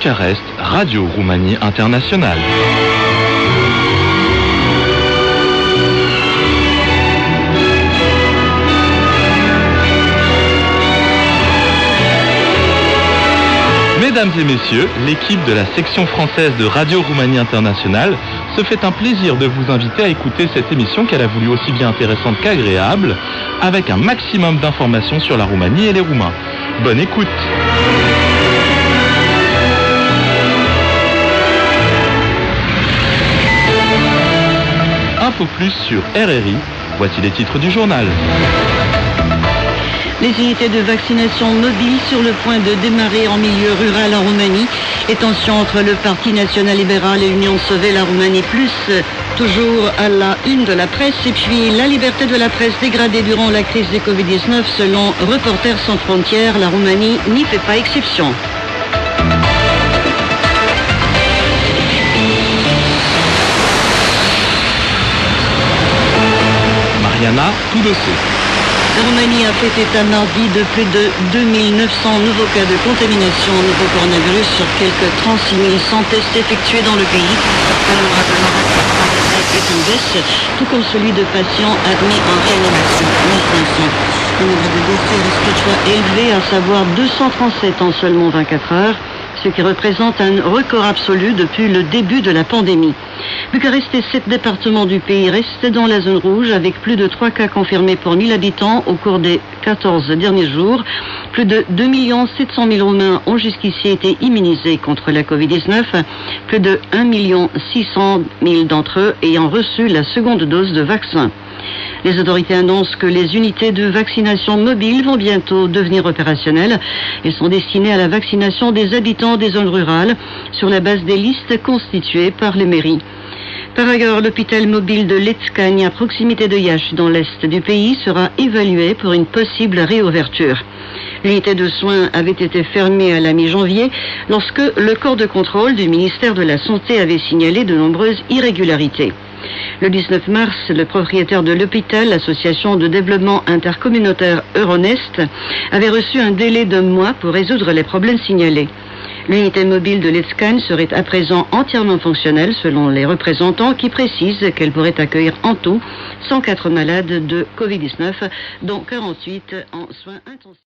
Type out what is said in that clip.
Bucarest, Radio Roumanie Internationale. Mesdames et messieurs, l'équipe de la section française de Radio Roumanie Internationale se fait un plaisir de vous inviter à écouter cette émission qu'elle a voulu aussi bien intéressante qu'agréable, avec un maximum d'informations sur la Roumanie et les Roumains. Bonne écoute! Info plus sur RRI, voici les titres du journal. Les unités de vaccination mobiles sur le point de démarrer en milieu rural en Roumanie. Les tensions entre le Parti national libéral et l'Union Sauver la Roumanie Plus, toujours à la une de la presse. Et puis la liberté de la presse dégradée durant la crise du Covid-19 selon Reporters sans frontières. La Roumanie n'y fait pas exception. Mariana Tudose. La Roumanie a fait état mardi de plus de 2900 nouveaux cas de contamination au nouveau coronavirus sur quelques 36 100 tests effectués dans le pays. Est en baisse, tout comme celui de patients admis en réanimation, 1500. Le nombre de décès reste toutefois élevé, à savoir 237 en seulement 24 heures, ce qui représente un record absolu depuis le début de la pandémie. Bucarest et 7 départements du pays restent dans la zone rouge avec plus de 3 cas confirmés pour 1000 habitants au cours des 14 derniers jours. Plus de 2 700 000 Roumains ont jusqu'ici été immunisés contre la Covid-19. Plus de 1 600 000 d'entre eux ayant reçu la seconde dose de vaccin. Les autorités annoncent que les unités de vaccination mobiles vont bientôt devenir opérationnelles. Elles sont destinées à la vaccination des habitants des zones rurales sur la base des listes constituées par les mairies. Par ailleurs, l'hôpital mobile de Leckagne, à proximité de Iași, dans l'est du pays, sera évalué pour une possible réouverture. L'unité de soins avait été fermée à la mi-janvier lorsque le corps de contrôle du ministère de la Santé avait signalé de nombreuses irrégularités. Le 19 mars, le propriétaire de l'hôpital, l'association de développement intercommunautaire Euronest, avait reçu un délai d'1 mois pour résoudre les problèmes signalés. L'unité mobile de Leckagne serait à présent entièrement fonctionnelle selon les représentants qui précisent qu'elle pourrait accueillir en tout 104 malades de Covid-19, dont 48 en soins intensifs.